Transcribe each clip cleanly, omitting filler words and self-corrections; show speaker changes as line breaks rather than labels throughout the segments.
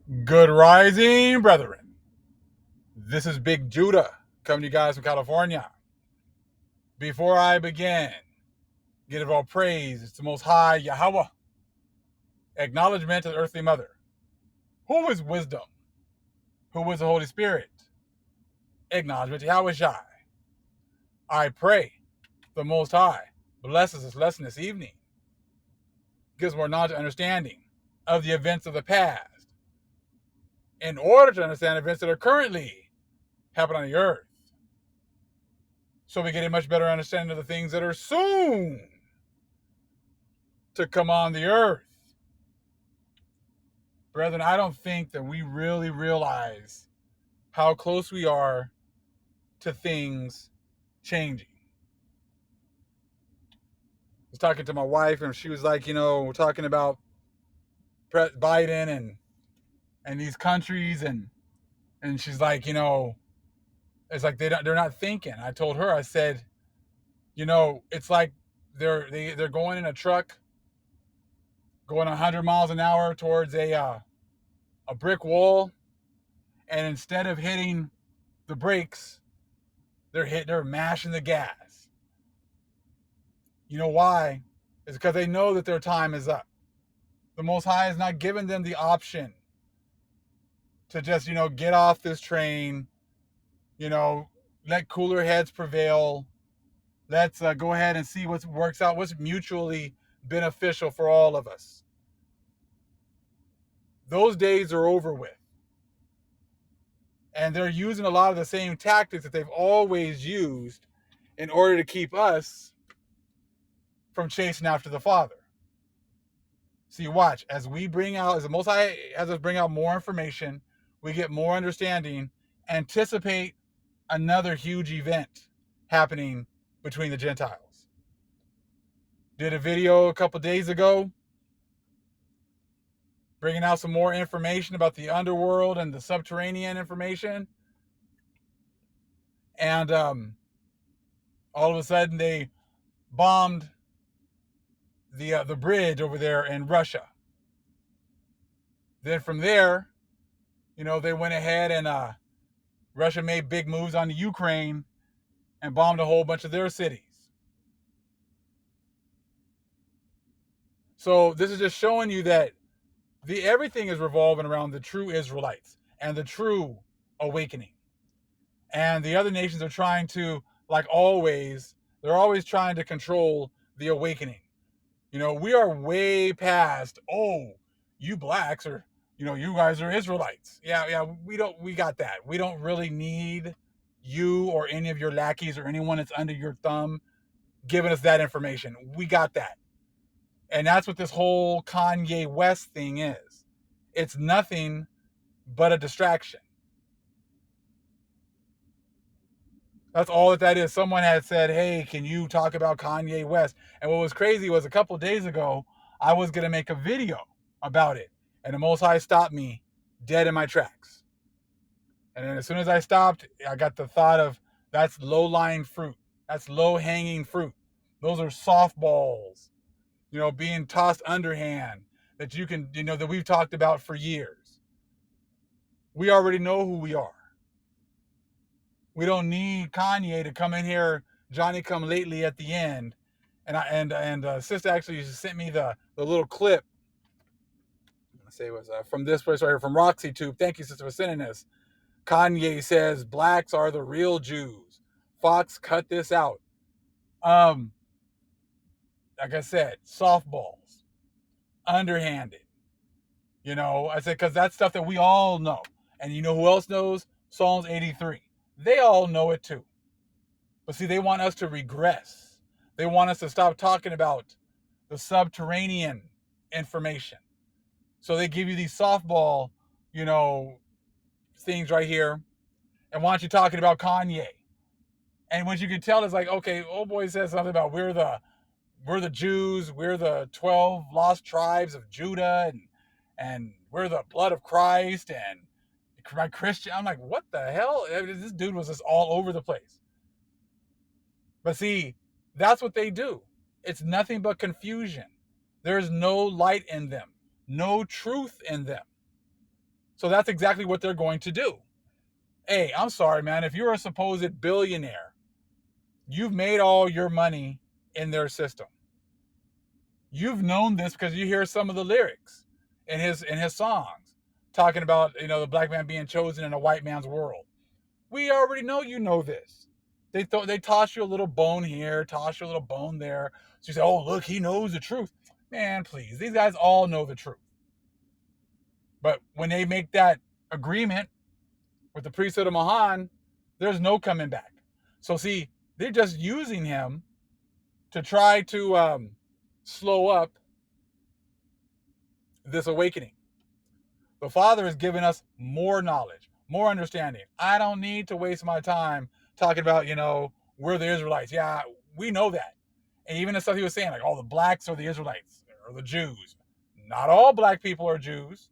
Good rising, brethren. This is Big Judah coming to you guys from California. Before I begin, give all praise. It's the Most High Yahweh. Acknowledgement to the earthly mother. Who is wisdom? Who is the Holy Spirit? Acknowledgement to Yahweh Shai. I pray the Most High blesses this lesson this evening. Gives more knowledge and understanding of the events of the past in order to understand events that are currently happening on the earth. So we get a much better understanding of the things that are soon to come on the earth. Brethren, I don't think that we really realize how close we are to things changing. I was talking to my wife, and she was like, we're talking about Biden and these countries, and she's like, it's like they're not thinking. I told her, I said, it's like they're going in a truck, going 100 miles an hour towards a brick wall, and instead of hitting the brakes, they're mashing the gas. You know why? It's because they know that their time is up. The Most High has not given them the option to just, get off this train, let cooler heads prevail. Let's go ahead and see what works out, what's mutually beneficial for all of us. Those days are over with. And they're using a lot of the same tactics that they've always used in order to keep us from chasing after the Father. See, watch, as the Most High has us bring out more information, we get more understanding, anticipate another huge event happening between the Gentiles. Did a video a couple days ago bringing out some more information about the underworld and the subterranean information. And all of a sudden they bombed the bridge over there in Russia. Then from there, they went ahead and Russia made big moves on the Ukraine and bombed a whole bunch of their cities. So this is just showing you that everything is revolving around the true Israelites and the true awakening. And the other nations are trying to, like always, they're always trying to control the awakening. We are way past, you blacks are, you guys are Israelites. Yeah, we got that. We don't really need you or any of your lackeys or anyone that's under your thumb giving us that information. We got that. And that's what this whole Kanye West thing is. It's nothing but a distraction. That's all that is. Someone had said, hey, can you talk about Kanye West? And what was crazy was a couple of days ago, I was going to make a video about it. And the Most High stopped me dead in my tracks. And then as soon as I stopped, I got the thought of, that's low-lying fruit. That's low-hanging fruit. Those are softballs, being tossed underhand that you can, that we've talked about for years. We already know who we are. We don't need Kanye to come in here, Johnny come lately at the end. And sister actually sent me the little clip. Let's say it was from this place right here from Roxy Tube. Thank you, sister, for sending this. Kanye says blacks are the real Jews. Fox cut this out. Like I said, softballs, underhanded. I said, because that's stuff that we all know. And you know who else knows? Psalms 83. They all know it too. But see, they want us to regress. They want us to stop talking about the subterranean information. So they give you these softball, things right here and want you talking about Kanye. And what you can tell is like, okay, old boy says something about we're the Jews, we're the 12 lost tribes of Judah, and we're the blood of Christ, and my Christian. I'm like, what the hell? This dude was just all over the place. But see, that's what they do. It's nothing but confusion. There's no light in them, no truth in them. So that's exactly what they're going to do. Hey, I'm sorry, man. If you're a supposed billionaire, you've made all your money in their system. You've known this because you hear some of the lyrics in his songs talking about, the black man being chosen in a white man's world. We already know you know this. They toss you a little bone here, toss you a little bone there. So you say, "Oh, look, he knows the truth." Man, please, these guys all know the truth. But when they make that agreement with the priesthood of Mahan, there's no coming back. So see, they're just using him to try to slow up this awakening. The Father is giving us more knowledge, more understanding. I don't need to waste my time talking about, we're the Israelites. Yeah, we know that. And even the stuff he was saying, like, all the blacks are the Israelites or the Jews. Not all black people are Jews.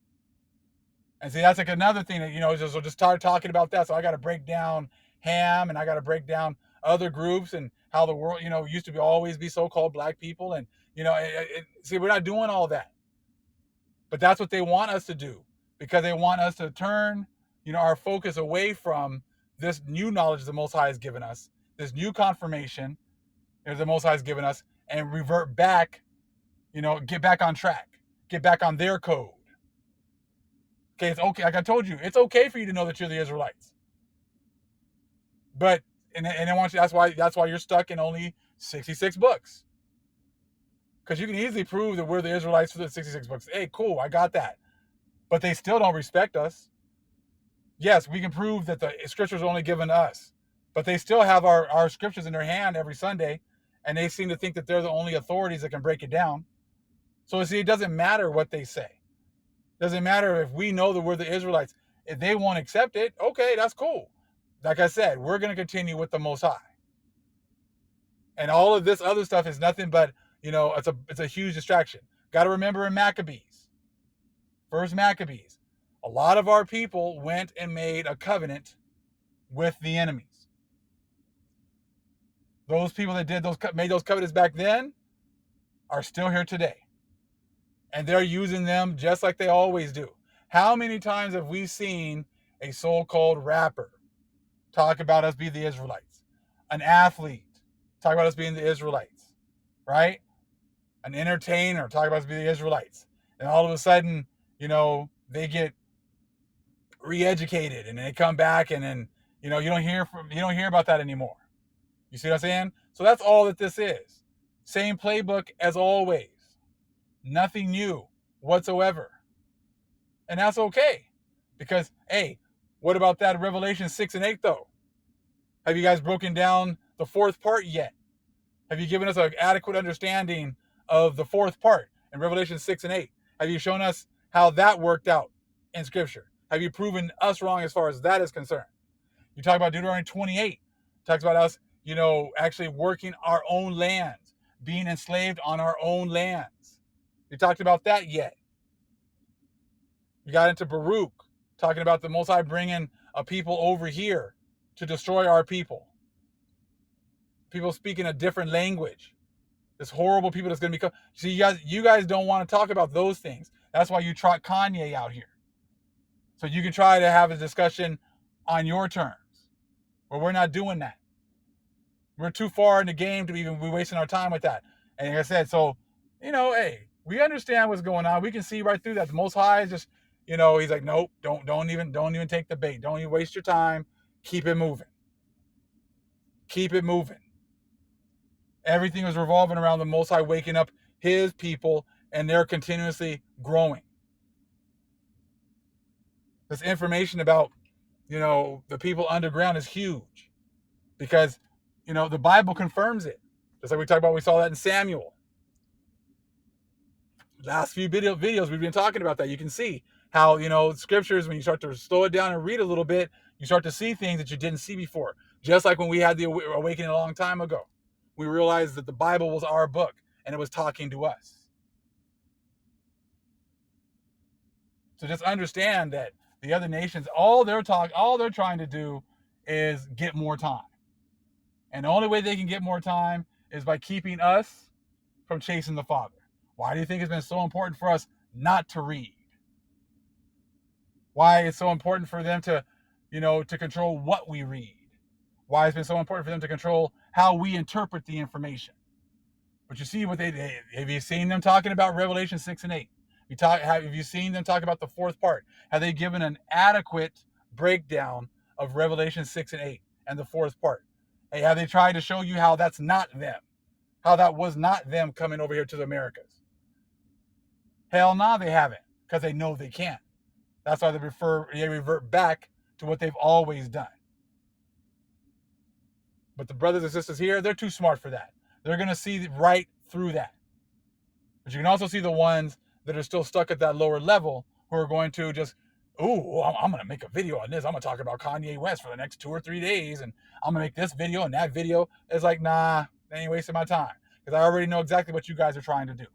And see, that's like another thing that, just start talking about that. So I got to break down Ham, and I got to break down other groups and how the world, used to always be so-called black people. And, see, we're not doing all that. But that's what they want us to do, because they want us to turn, our focus away from this new knowledge the Most High has given us, this new confirmation that the Most High has given us, and revert back, get back on track, get back on their code. Okay, it's okay. Like I told you, it's okay for you to know that you're the Israelites. But and I want you. That's why you're stuck in only 66 books. Because you can easily prove that we're the Israelites for the 66 books. Hey, cool, I got that. But they still don't respect us. Yes, we can prove that the scriptures are only given to us, but they still have our scriptures in their hand every Sunday, and they seem to think that they're the only authorities that can break it down. So see, it doesn't matter what they say. It doesn't matter if we know that we're the Israelites. If they won't accept it, okay, that's cool. Like I said, we're going to continue with the Most High. And all of this other stuff is nothing but, it's a huge distraction. Got to remember in Maccabees, first Maccabees, a lot of our people went and made a covenant with the enemies. Those people that made those covenants back then are still here today. And they're using them just like they always do. How many times have we seen a so-called rapper talk about us being the Israelites? An athlete talk about us being the Israelites, right? An entertainer talk about us being the Israelites. And all of a sudden, they get re-educated and they come back, and then, you don't hear about that anymore. You see what I'm saying? So that's all that this is. Same playbook as always. Nothing new whatsoever. And that's okay. Because, hey, what about that Revelation 6 and 8, though? Have you guys broken down the fourth part yet? Have you given us an adequate understanding of the fourth part in Revelation 6 and 8? Have you shown us how that worked out in Scripture? Have you proven us wrong as far as that is concerned? You talk about Deuteronomy 28. Talks about us, actually working our own lands, being enslaved on our own lands. You talked about that yet? You got into Baruch, talking about the Most High bringing a people over here to destroy our people. People speaking a different language. This horrible people that's going to become. See, you guys don't want to talk about those things. That's why you trot Kanye out here, so you can try to have a discussion on your terms. But we're not doing that. We're too far in the game to even be wasting our time with that. And like I said, so, hey, we understand what's going on. We can see right through that. The Most High is just, he's like, nope, don't even take the bait. Don't even waste your time. Keep it moving. Keep it moving. Everything was revolving around the Most High waking up his people, and they're continuously growing. This information about, the people underground is huge, because, the Bible confirms it. Just like we talked about, we saw that in Samuel. Last few videos we've been talking about that. You can see how, scriptures, when you start to slow it down and read a little bit, you start to see things that you didn't see before. Just like when we had the awakening a long time ago, we realized that the Bible was our book and it was talking to us. So just understand that the other nations, all they're trying to do is get more time. And the only way they can get more time is by keeping us from chasing the Father. Why do you think it's been so important for us not to read? Why it's so important for them to, to control what we read. Why it's been so important for them to control how we interpret the information. But you see what they have you seen them talking about Revelation 6 and 8? Have you seen them talk about the fourth part? Have they given an adequate breakdown of Revelation 6 and 8 and the fourth part? Hey, have they tried to show you how that's not them? How that was not them coming over here to the Americas? Hell no, they haven't, because they know they can't. That's why they revert back to what they've always done. But the brothers and sisters here, they're too smart for that. They're going to see right through that. But you can also see the ones that are still stuck at that lower level who are going to just, I'm going to make a video on this. I'm going to talk about Kanye West for the next 2 or 3 days. And I'm going to make this video and that video. It's like, nah, they ain't wasting my time. Because I already know exactly what you guys are trying to do.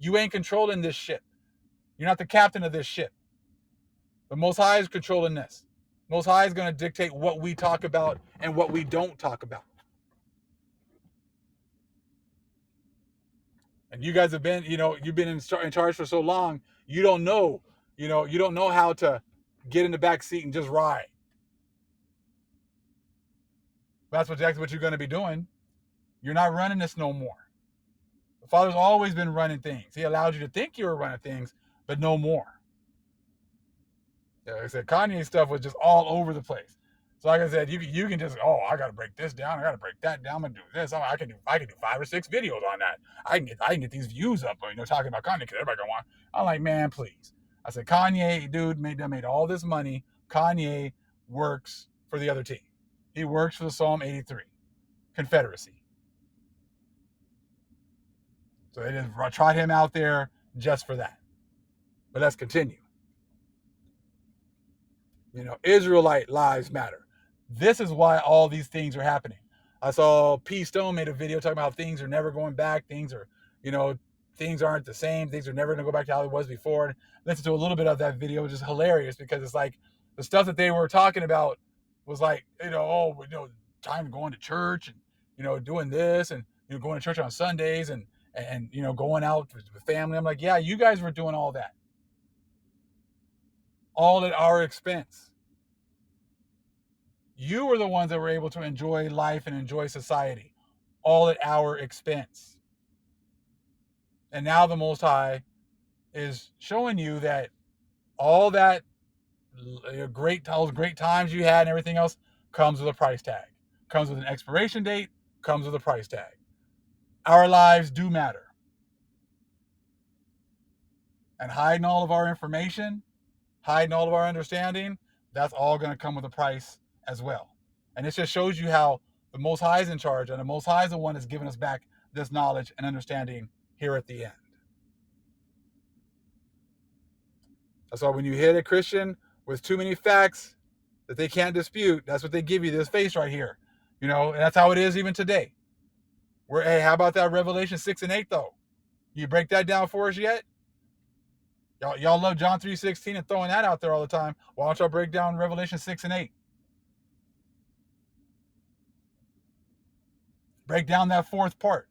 You ain't controlling this ship. You're not the captain of this ship. The Most High is controlling this. Most High is going to dictate what we talk about and what we don't talk about. And you guys have been, you've been in charge for so long, you don't know, you don't know how to get in the back seat and just ride. That's exactly what you're going to be doing. You're not running this no more. The Father's always been running things. He allowed you to think you were running things, but no more. Like I said, Kanye stuff was just all over the place. So like I said, you can just, I got to break this down. I got to break that down. I'm gonna do this. I can do 5 or 6 videos on that. I can get these views up, talking about Kanye, because everybody gonna want. I'm like, man, please. I said, Kanye, dude, made all this money. Kanye works for the other team. He works for the Psalm 83 Confederacy. So they just trot him out there just for that. But let's continue. Israelite lives matter. This is why all these things are happening. I saw P. Stone made a video talking about how things are never going back. Things aren't the same. Things are never going to go back to how it was before. Listen to a little bit of that video, which is hilarious, because it's like the stuff that they were talking about was like, time going to church and, doing this and, going to church on Sundays and going out with family. I'm like, yeah, you guys were doing all that. All at our expense. You were the ones that were able to enjoy life and enjoy society, all at our expense. And now the Most High is showing you that all that great times you had and everything else comes with a price tag, comes with an expiration date, comes with a price tag. Our lives do matter. And hiding all of our information, hiding all of our understanding, that's all going to come with a price as well. And it just shows you how the Most High is in charge, and the Most High is the one that's giving us back this knowledge and understanding here at the end. That's why when you hit a Christian with too many facts that they can't dispute, that's what they give you, this face right here. And that's how it is even today. Hey, how about that Revelation 6 and 8 though? You break that down for us yet? Y'all love John 3:16 and throwing that out there all the time. Why don't y'all break down Revelation 6 and 8? Break down that fourth part.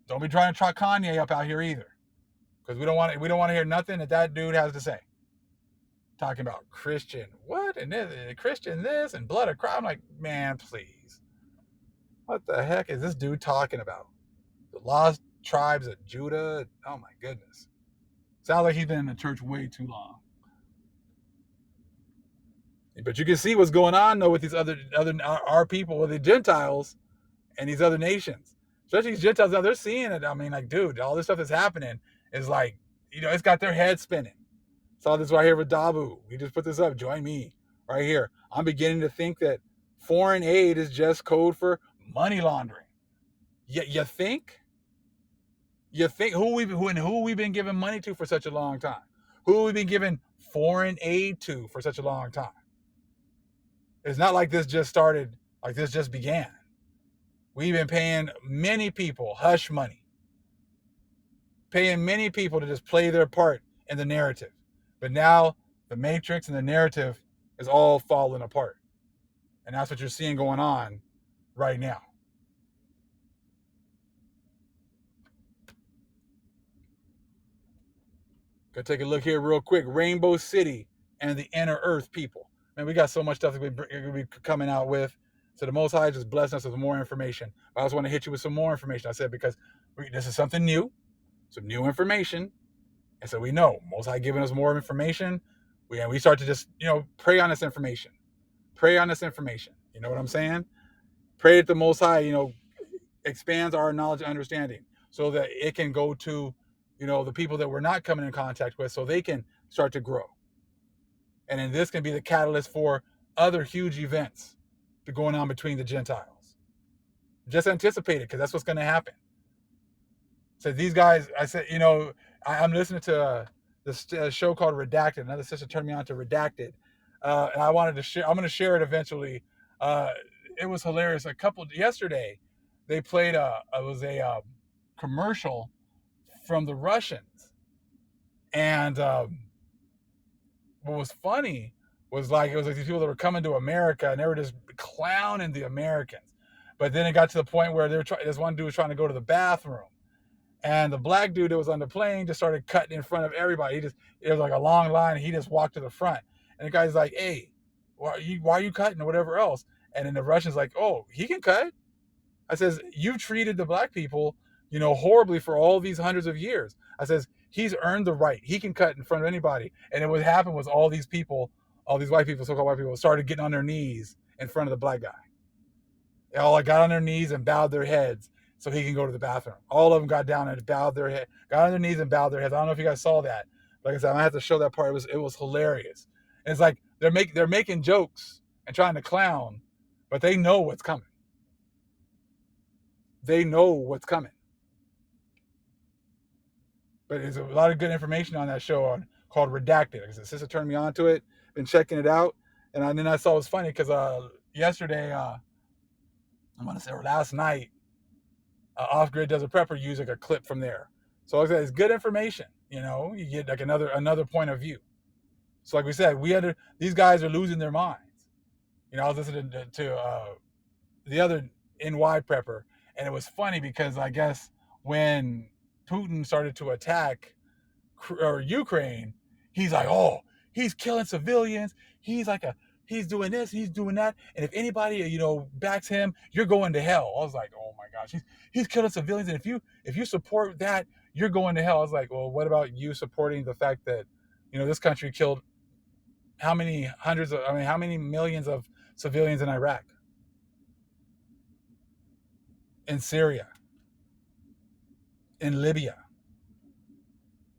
Don't be trying to trot Kanye up out here either, because we don't want to hear nothing that dude has to say. Talking about Christian what and this, Christian this and blood of Christ. I'm like, man, please. What the heck is this dude talking about? The lost tribes of Judah? Oh my goodness. Sounds like he's been in the church way too long. But you can see what's going on though with these other our people, with the Gentiles and these other nations. Especially these Gentiles now, they're seeing it. I mean, like, dude, all this stuff that's happening is like, it's got their head spinning. Saw this right here with Dabu. We just put this up. Join me right here. I'm beginning to think that foreign aid is just code for money laundering. You think? You think who we've been giving money to for such a long time? Who we've been giving foreign aid to for such a long time? It's not like this just started, like this just began. We've been paying many people hush money, paying many people to just play their part in the narrative. But now the matrix and the narrative is all falling apart. And that's what you're seeing going on right now. Go take a look here real quick. Rainbow City and the Inner Earth people. Man, we got so much stuff that we'll be coming out with. So the Most High just blessing us with more information. I just want to hit you with some more information. I said because this is something new, some new information, and so we know Most High giving us more information. We start to just pray on this information, pray on this information. You know what I'm saying? Pray that the Most High expands our knowledge and understanding so that it can go to the people that we're not coming in contact with, so they can start to grow. And then this can be the catalyst for other huge events going on between the Gentiles. Just anticipate it, because that's what's going to happen. So these guys, I said, I'm listening to this show called Redacted. Another sister turned me on to Redacted, and I wanted to share. I'm going to share it eventually. It was hilarious. Yesterday, they played a commercial from the Russians, and what was funny was it was like these people that were coming to America and they were just clowning the Americans. But then it got to the point where this one dude was trying to go to the bathroom, and the black dude that was on the plane just started cutting in front of everybody. It was like a long line, and he just walked to the front. And the guy's like, "Hey, why are you cutting?" or whatever else. And then the Russian's like, "Oh, he can cut." I says, "You treated the black people, horribly for all these hundreds of years." I says, "He's earned the right. He can cut in front of anybody." And then what happened was all these white people, so-called white people, started getting on their knees in front of the black guy. They all got on their knees and bowed their heads so he can go to the bathroom. All of them got down and got on their knees and bowed their heads. I don't know if you guys saw that. Like I said, I might have to show that part. It was hilarious. And it's like they're making jokes and trying to clown, but they know what's coming. They know what's coming. But there's a lot of good information on that show called Redacted. Because the sister turned me on to it, been checking it out, and then I saw it was funny because yesterday, I'm gonna say, or last night, Off Grid Does a Prepper used like a clip from there. So like I said, it's good information. You get like another point of view. So like we said, these guys are losing their minds. I was listening to the other NY prepper, and it was funny because I guess when Putin started to attack Ukraine, he's like, "Oh, he's killing civilians. He's doing this, he's doing that, and if anybody backs him, you're going to hell." I was like, "Oh my gosh, he's killing civilians, and if you support that, you're going to hell." I was like, "Well, what about you supporting the fact that this country killed how many millions of civilians in Iraq, in Syria, in Libya,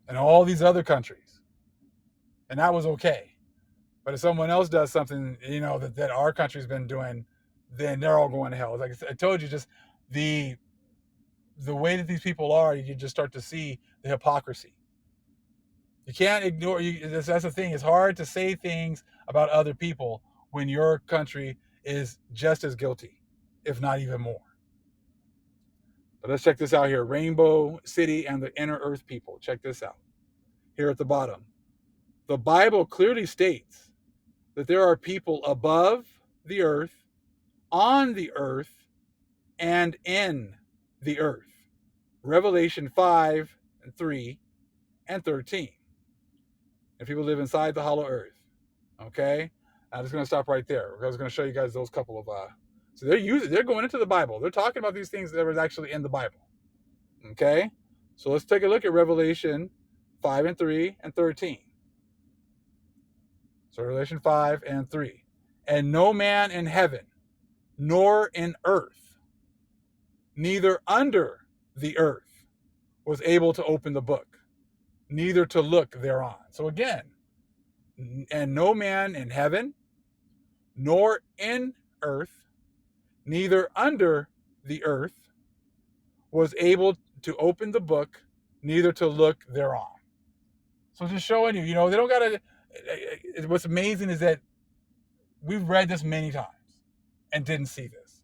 and all these other countries, and that was okay. But if someone else does something, that our country's been doing, then they're all going to hell." Like I told you, just the way that these people are, you just start to see the hypocrisy. You can't ignore. That's the thing. It's hard to say things about other people when your country is just as guilty, if not even more. But let's check this out here. Rainbow City and the Inner Earth people. Check this out. Here at the bottom. The Bible clearly states that there are people above the earth, on the earth, and in the earth. Revelation 5 and 3 and 13. And people live inside the hollow earth. Okay? I'm just going to stop right there. I was going to show you guys those couple of so they're going into the Bible. They're talking about these things that were actually in the Bible. Okay? So let's take a look at Revelation 5 and 3 and 13. So Revelation 5 and 3. "And no man in heaven, nor in earth, neither under the earth, was able to open the book, neither to look thereon." So again, "And no man in heaven, nor in earth, neither under the earth, was able to open the book, neither to look thereon." So just showing you, they don't gotta. What's amazing is that we've read this many times and didn't see this.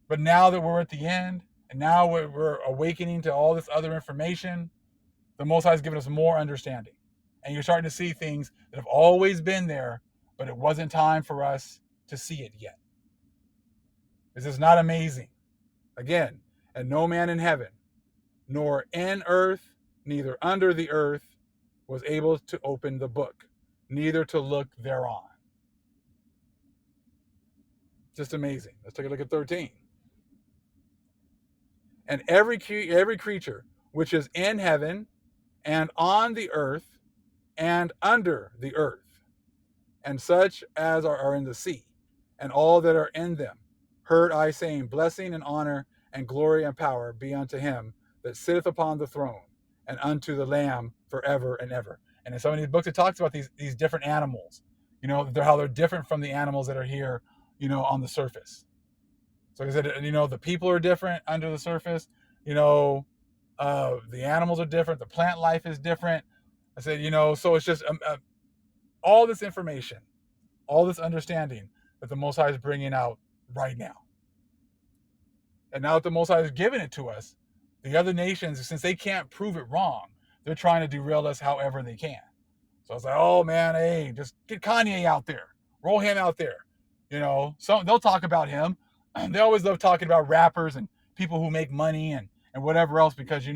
But now that we're at the end, and now we're awakening to all this other information, the Most High has given us more understanding. And you're starting to see things that have always been there, but it wasn't time for us to see it yet. This is not amazing. Again, "And no man in heaven, nor in earth, neither under the earth, was able to open the book, neither to look thereon. Just amazing. Let's take a look at 13. And every creature which is in heaven and on the earth and under the earth, and such as are in the sea, and all that are in them, heard I saying, blessing and honor and glory and power be unto him that sitteth upon the throne, and unto the Lamb forever and ever. And in some of these books, it talks about these different animals, how they're different from the animals that are here, on the surface. So like I said, the people are different under the surface. The animals are different. The plant life is different. I said, so it's just all this information, all this understanding that the Most High is bringing out right now. And now that the Most High is giving it to us, the other nations, since they can't prove it wrong, they're trying to derail us however they can. So I was like, oh man, hey, just get Kanye out there. Roll him out there. So they'll talk about him. They always love talking about rappers and people who make money and whatever else because,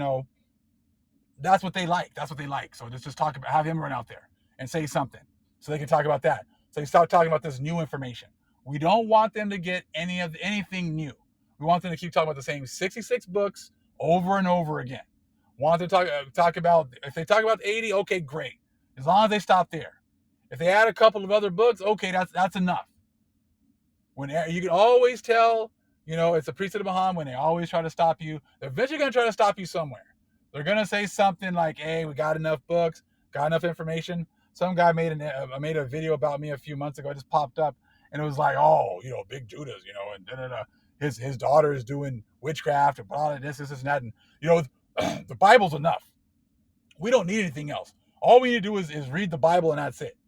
that's what they like. That's what they like. So just have him run out there and say something so they can talk about that. So you start talking about this new information. We don't want them to get anything new. We want them to keep talking about the same 66 books over and over again. Want to talk about, if they talk about 80, okay, great. As long as they stop there. If they add a couple of other books, okay, that's enough. When you can always tell, it's a priest of the Bahamas when they always try to stop you. They're eventually going to try to stop you somewhere. They're going to say something like, hey, we got enough books, got enough information. Some guy made a video about me a few months ago. It just popped up, and it was like, oh, Big Judas, and da-da-da. His daughter is doing witchcraft and blah, this, and that. And, the Bible's enough. We don't need anything else. All we need to do is read the Bible, and that's it.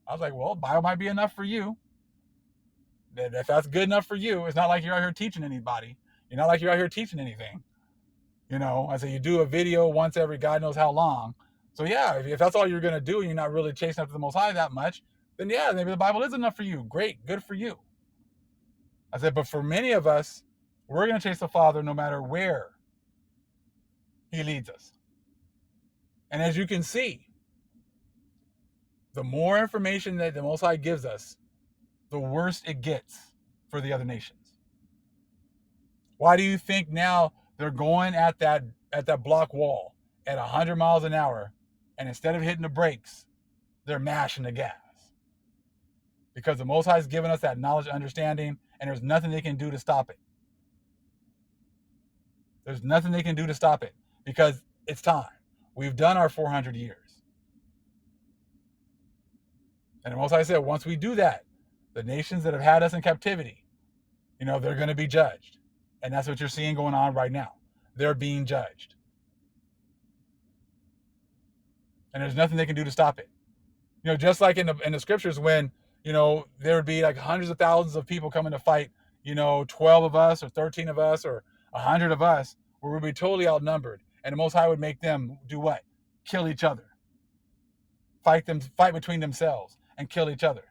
I was like, well, the Bible might be enough for you. If that's good enough for you, it's not like you're out here teaching anybody. You're not like you're out here teaching anything. I say you do a video once every God knows how long. So yeah, if that's all you're going to do and you're not really chasing after the Most High that much, then yeah, maybe the Bible is enough for you. Great, good for you. I said, but for many of us, we're going to chase the Father no matter where he leads us. And as you can see, the more information that the Most High gives us, the worse it gets for the other nations. Why do you think now they're going at that block wall at 100 miles an hour, and instead of hitting the brakes, they're mashing the gas? Because the Most High has given us that knowledge and understanding, and there's nothing they can do to stop it. There's nothing they can do to stop it because it's time. We've done our 400 years. And the Most High said, once we do that, the nations that have had us in captivity, they're going to be judged. And that's what you're seeing going on right now. They're being judged. And there's nothing they can do to stop it. Just like in the scriptures when, there would be like hundreds of thousands of people coming to fight, 12 of us or 13 of us or 100 of us, where we'd be totally outnumbered. And the Most High would make them do what? Kill each other. Fight between themselves and kill each other.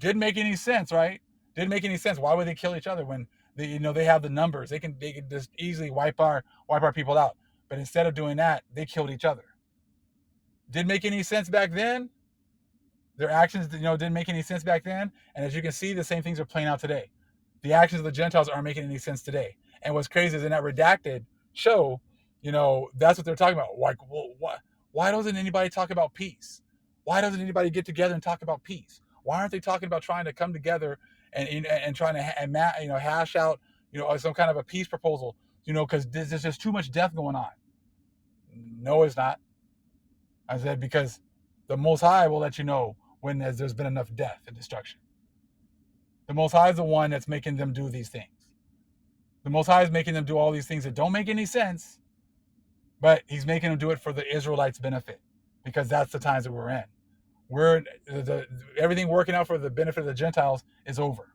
Didn't make any sense, right? Didn't make any sense. Why would they kill each other when they have the numbers? They can just easily wipe our people out. But instead of doing that, they killed each other. Didn't make any sense back then. Their actions, didn't make any sense back then. And as you can see, the same things are playing out today. The actions of the Gentiles aren't making any sense today. And what's crazy is in that redacted show, that's what they're talking about. Like, well, why doesn't anybody talk about peace? Why doesn't anybody get together and talk about peace? Why aren't they talking about trying to come together and trying to hash out some kind of a peace proposal? Because there's just too much death going on. No, it's not. I said because the Most High will let you know when there's been enough death and destruction. The Most High is the one that's making them do these things. The Most High is making them do all these things that don't make any sense, but he's making them do it for the Israelites' benefit because that's the times that we're in. Everything working out for the benefit of the Gentiles is over.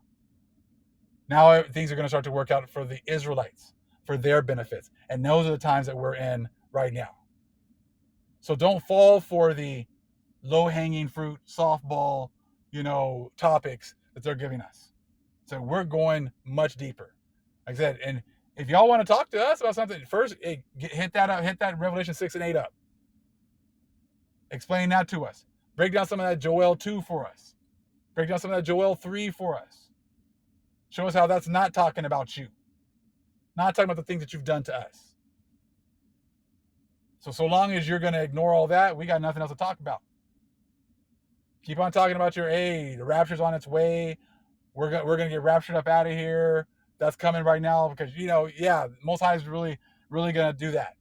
Now things are going to start to work out for the Israelites, for their benefits. And those are the times that we're in right now. So don't fall for the low-hanging fruit, softball, topics that they're giving us. So we're going much deeper. Like I said, and if y'all want to talk to us about something, first hit that Revelation 6 and 8 up. Explain that to us. Break down some of that Joel 2 for us. Break down some of that Joel 3 for us. Show us how that's not talking about you. Not talking about the things that you've done to us. So long as you're going to ignore all that, we got nothing else to talk about. Keep on talking about your, hey, the rapture's on its way. We're going to get raptured up out of here. That's coming right now because, Most High is really, really going to do that.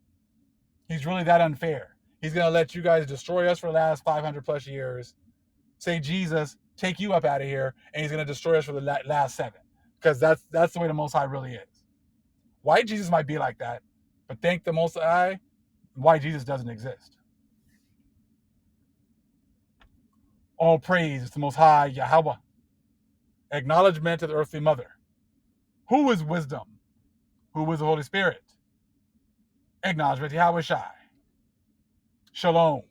He's really that unfair. He's going to let you guys destroy us for the last 500 plus years. Say Jesus, take you up out of here, and he's going to destroy us for the last 7. Because that's the way the Most High really is. White Jesus might be like that, but thank the Most High, white Jesus doesn't exist. All praise is the Most High Yahweh. Acknowledgement to the earthly mother. Who is wisdom? Who is the Holy Spirit? Acknowledgement to Yahweh Shai. Shalom.